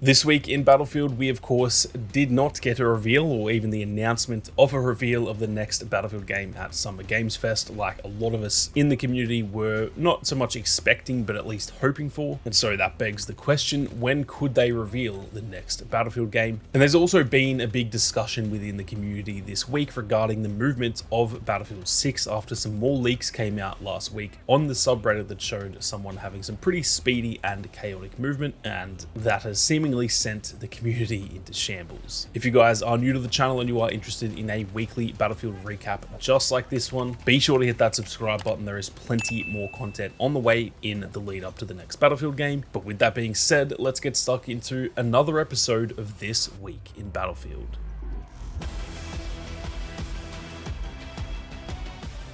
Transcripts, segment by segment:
This week in Battlefield, we of course did not get a reveal or even the announcement of a reveal of the next Battlefield game at Summer Games Fest, like a lot of us in the community were not so much expecting, but at least hoping for. And so that begs the question, when could they reveal the next Battlefield game? And there's also been a big discussion within the community this week regarding the movement of Battlefield 6 after some more leaks came out last week on the subreddit that showed someone having some pretty speedy and chaotic movement, and that has seemingly sent the community into shambles. If you guys are new to the channel and you are interested in a weekly Battlefield recap just like this one, be sure to hit that subscribe button. There is plenty more content on the way in the lead up to the next Battlefield game. But with that being said, let's get stuck into another episode of This Week in Battlefield.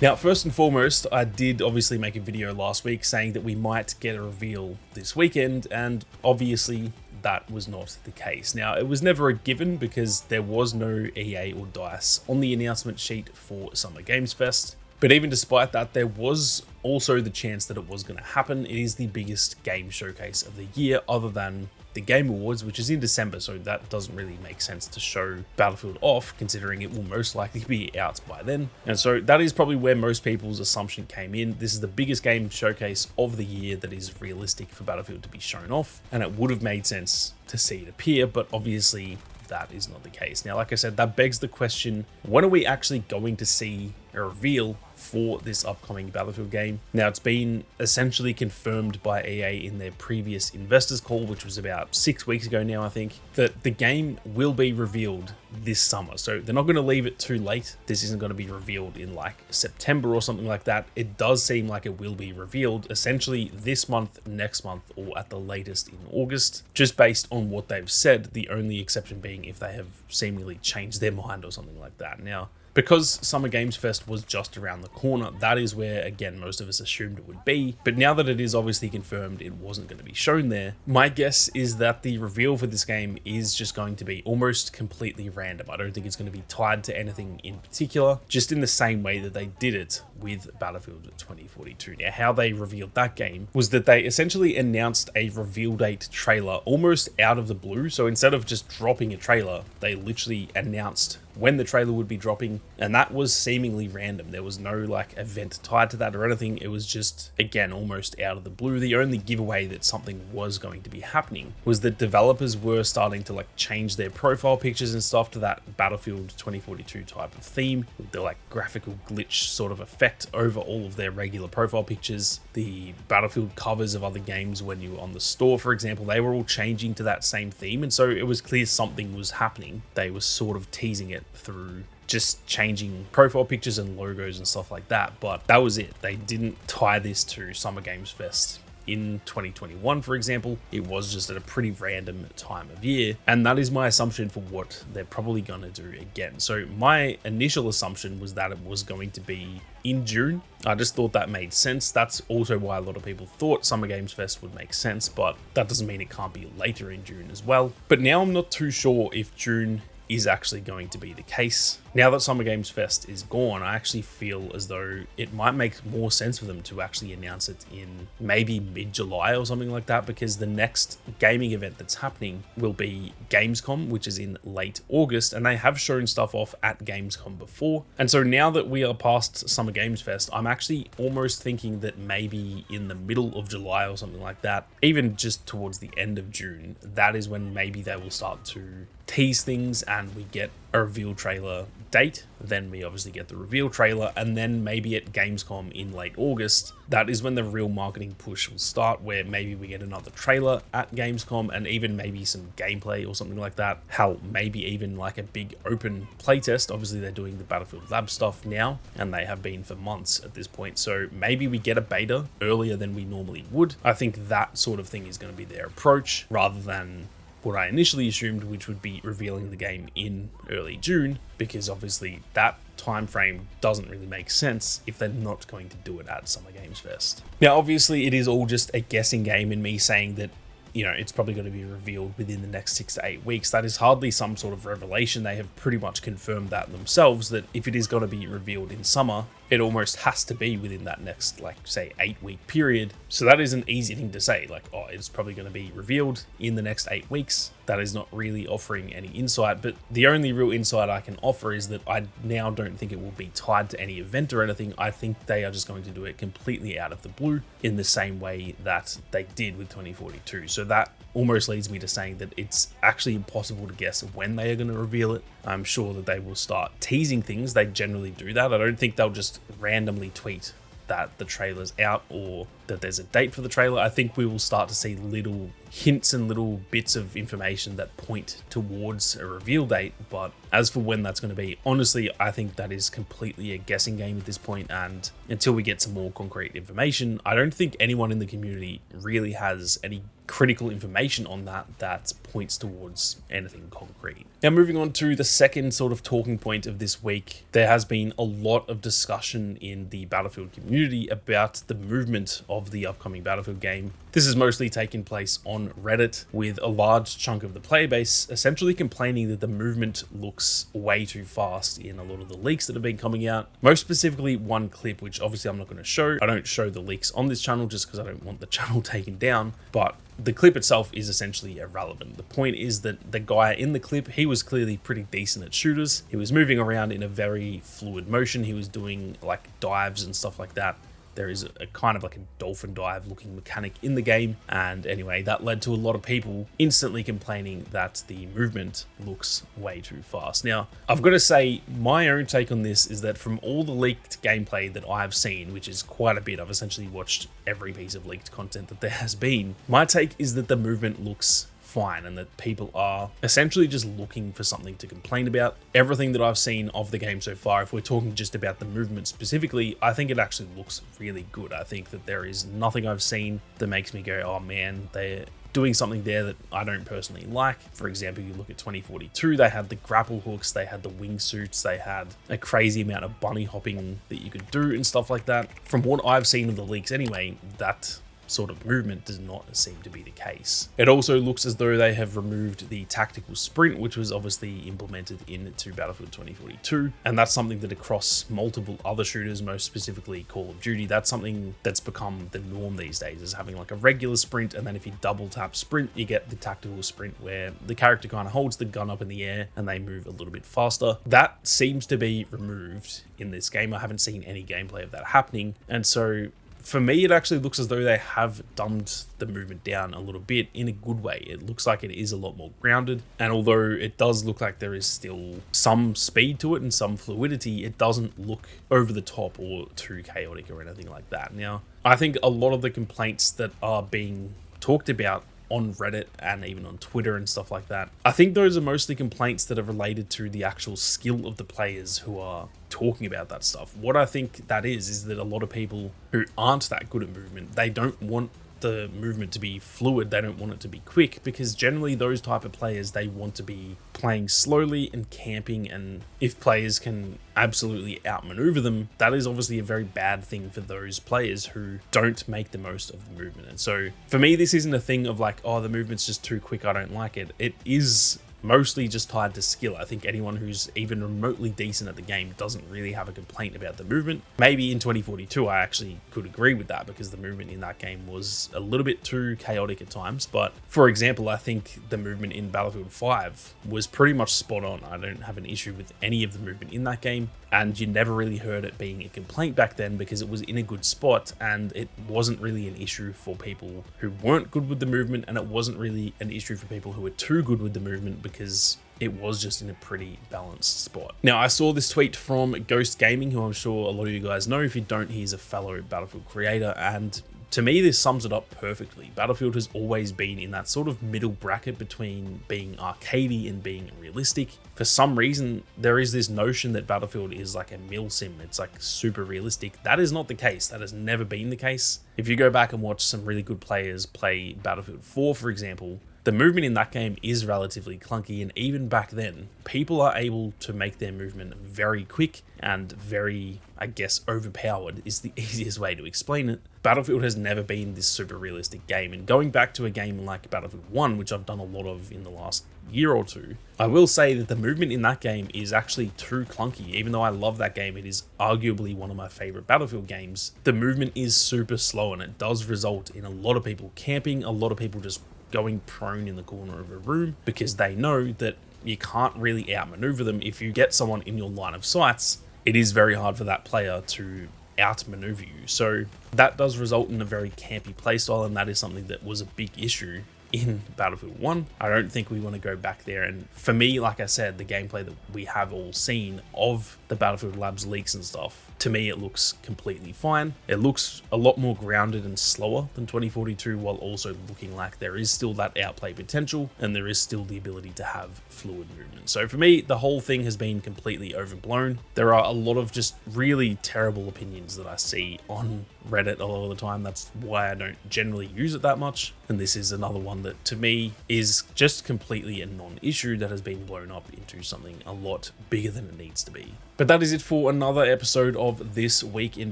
Now, first and foremost, I did obviously make a video last week saying that we might get a reveal this weekend, and obviously that was not the case. Now, it was never a given because there was no EA or DICE on the announcement sheet for Summer Games Fest. But even despite that, there was also the chance that it was going to happen. It is the biggest game showcase of the year other than the Game Awards, which is in December, so that doesn't really make sense to show Battlefield off, considering it will most likely be out by then. And so that is probably where most people's assumption came in. This is the biggest game showcase of the year that is realistic for Battlefield to be shown off, and it would have made sense to see it appear, but obviously that is not the case. Now, like I said, that begs the question, when are we actually going to see a reveal for this upcoming Battlefield game? Now, it's been essentially confirmed by EA in their previous investors call, which was about 6 weeks ago now, I think, that the game will be revealed this summer. So they're not going to leave it too late. This isn't going to be revealed in like September or something like that. It does seem like it will be revealed essentially this month, next month, or at the latest in August, just based on what they've said, the only exception being if they have seemingly changed their mind or something like that. Now, because Summer Games Fest was just around the corner, that is where, again, most of us assumed it would be. But now that it is obviously confirmed it wasn't going to be shown there, my guess is that the reveal for this game is just going to be almost completely random. I don't think it's going to be tied to anything in particular, just in the same way that they did it with Battlefield 2042. Now, how they revealed that game was that they essentially announced a reveal date trailer almost out of the blue. So instead of just dropping a trailer, they literally announced when the trailer would be dropping, and that was seemingly random. There was no like event tied to that or anything. It was just, again, almost out of the blue. The only giveaway that something was going to be happening was that developers were starting to like change their profile pictures and stuff to that Battlefield 2042 type of theme, with the like graphical glitch sort of effect over all of their regular profile pictures. The Battlefield covers of other games when you were on the store, for example, they were all changing to that same theme, and so it was clear something was happening. They were sort of teasing it through just changing profile pictures and logos and stuff like that, but that was it. They didn't tie this to Summer Games Fest in 2021, for example. It was just at a pretty random time of year, and that is my assumption for what they're probably going to do again. So my initial assumption was that it was going to be in June. I just thought that made sense. That's also why a lot of people thought Summer Games Fest would make sense, but that doesn't mean it can't be later in June as well. But now I'm not too sure if June is actually going to be the case. Now that Summer Games Fest is gone, I actually feel as though it might make more sense for them to actually announce it in maybe mid-July or something like that, because the next gaming event that's happening will be Gamescom, which is in late August, and they have shown stuff off at Gamescom before. And so now that we are past Summer Games Fest, I'm actually almost thinking that maybe in the middle of July or something like that, even just towards the end of June, that is when maybe they will start to tease things and we get a reveal trailer date. Then we obviously get the reveal trailer, and then maybe at Gamescom in late August, that is when the real marketing push will start, where maybe we get another trailer at Gamescom and even maybe some gameplay or something like that. Hell, maybe even like a big open playtest. Obviously they're doing the Battlefield Lab stuff now, and they have been for months at this point, so maybe we get a beta earlier than we normally would. I think that sort of thing is going to be their approach, rather than what I initially assumed, which would be revealing the game in early June, because obviously that time frame doesn't really make sense if they're not going to do it at Summer Games Fest. Now, obviously it is all just a guessing game, and me saying that, you know, it's probably going to be revealed within the next 6 to 8 weeks. That is hardly some sort of revelation. They have pretty much confirmed that themselves, that if it is going to be revealed in summer, it almost has to be within that next, like, say, 8-week period. So that is an easy thing to say, like, oh, it's probably going to be revealed in the next 8 weeks. That is not really offering any insight, but the only real insight I can offer is that I now don't think it will be tied to any event or anything. I think they are just going to do it completely out of the blue in the same way that they did with 2042. So that almost leads me to saying that it's actually impossible to guess when they are going to reveal it. I'm sure that they will start teasing things. They generally do that. I don't think they'll just randomly tweet that the trailer's out or that there's a date for the trailer. I think we will start to see little hints and little bits of information that point towards a reveal date, but as for when that's going to be, honestly, I think that is completely a guessing game at this point, and until we get some more concrete information, I don't think anyone in the community really has any critical information on that points towards anything concrete. Now, moving on to the second sort of talking point of this week, there has been a lot of discussion in the Battlefield community about the movement of the upcoming Battlefield game. This has mostly taken place on Reddit, with a large chunk of the player base essentially complaining that the movement looks way too fast in a lot of the leaks that have been coming out. Most specifically, one clip, which obviously I'm not going to show. I don't show the leaks on this channel just because I don't want the channel taken down, but the clip itself is essentially irrelevant. The point is that the guy in the clip, he was clearly pretty decent at shooters. He was moving around in a very fluid motion. He was doing like dives and stuff like that. There is a kind of like a dolphin dive looking mechanic in the game. And anyway, that led to a lot of people instantly complaining that the movement looks way too fast. Now, I've got to say, my own take on this is that from all the leaked gameplay that I've seen, which is quite a bit, I've essentially watched every piece of leaked content that there has been. My take is that the movement looks fine and that people are essentially just looking for something to complain about. Everything that I've seen of the game so far, if we're talking just about the movement specifically, I think it actually looks really good. I think that there is nothing I've seen that makes me go, oh man, they're doing something there that I don't personally like. For example, you look at 2042, they had the grapple hooks, they had the wingsuits, they had a crazy amount of bunny hopping that you could do and stuff like that. From what I've seen of the leaks anyway, that sort of movement does not seem to be the case. It also looks as though they have removed the tactical sprint, which was obviously implemented into Battlefield 2042, and that's something that across multiple other shooters, most specifically Call of Duty, that's something that's become the norm these days, is having like a regular sprint, and then if you double tap sprint, you get the tactical sprint where the character kind of holds the gun up in the air and they move a little bit faster. That seems to be removed in this game. I haven't seen any gameplay of that happening, and so for me, it actually looks as though they have dumbed the movement down a little bit in a good way. It looks like it is a lot more grounded. And although it does look like there is still some speed to it and some fluidity, it doesn't look over the top or too chaotic or anything like that. Now, I think a lot of the complaints that are being talked about on Reddit and even on Twitter and stuff like that, I think those are mostly complaints that are related to the actual skill of the players who are talking about that stuff. What I think that is that a lot of people who aren't that good at movement, they don't want the movement to be fluid, they don't want it to be quick, because generally those type of players, they want to be playing slowly and camping, and if players can absolutely outmaneuver them, that is obviously a very bad thing for those players who don't make the most of the movement. And so for me, this isn't a thing of like, oh, the movement's just too quick, I don't like it. It is mostly just tied to skill. I think anyone who's even remotely decent at the game doesn't really have a complaint about the movement. Maybe in 2042 I actually could agree with that, because the movement in that game was a little bit too chaotic at times. But for example, I think the movement in Battlefield 5 was pretty much spot on. I don't have an issue with any of the movement in that game, and you never really heard it being a complaint back then because it was in a good spot and it wasn't really an issue for people who weren't good with the movement, and it wasn't really an issue for people who were too good with the movement because it was just in a pretty balanced spot. Now, I saw this tweet from Ghost Gaming, who I'm sure a lot of you guys know. If you don't, he's a fellow Battlefield creator, and to me, this sums it up perfectly. Battlefield has always been in that sort of middle bracket between being arcadey and being realistic. For some reason, there is this notion that Battlefield is like a mil sim. It's like super realistic. That is not the case. That has never been the case. If you go back and watch some really good players play Battlefield 4, for example, the movement in that game is relatively clunky, and even back then, people are able to make their movement very quick and very, I guess, overpowered is the easiest way to explain it. Battlefield has never been this super realistic game, and going back to a game like Battlefield 1, which I've done a lot of in the last year or two, I will say that the movement in that game is actually too clunky. Even though I love that game, it is arguably one of my favorite Battlefield games. The movement is super slow, and it does result in a lot of people camping, a lot of people just going prone in the corner of a room because they know that you can't really outmaneuver them. If you get someone in your line of sights, it is very hard for that player to outmaneuver you. So that does result in a very campy playstyle, and that is something that was a big issue in Battlefield 1. I don't think we want to go back there. And for me, like I said, the gameplay that we have all seen of the Battlefield Labs leaks and stuff, to me it looks completely fine. It looks a lot more grounded and slower than 2042, while also looking like there is still that outplay potential and there is still the ability to have fluid movement. So for me, the whole thing has been completely overblown. There are a lot of just really terrible opinions that I see on Reddit a lot of the time. That's why I don't generally use it that much. And this is another one that to me is just completely a non-issue that has been blown up into something a lot bigger than it needs to be. But that is it for another episode of This Week in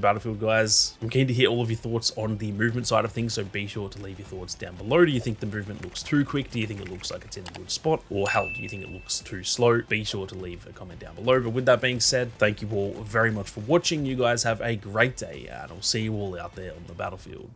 Battlefield, guys. I'm keen to hear all of your thoughts on the movement side of things, so be sure to leave your thoughts down below. Do you think the movement looks too quick? Do you think it looks like it's in a good spot? Or hell, do you think it looks too slow? Be sure to leave a comment down below. But with that being said, thank you all very much for watching. You guys have a great day, and I'll see you all out there on the battlefield.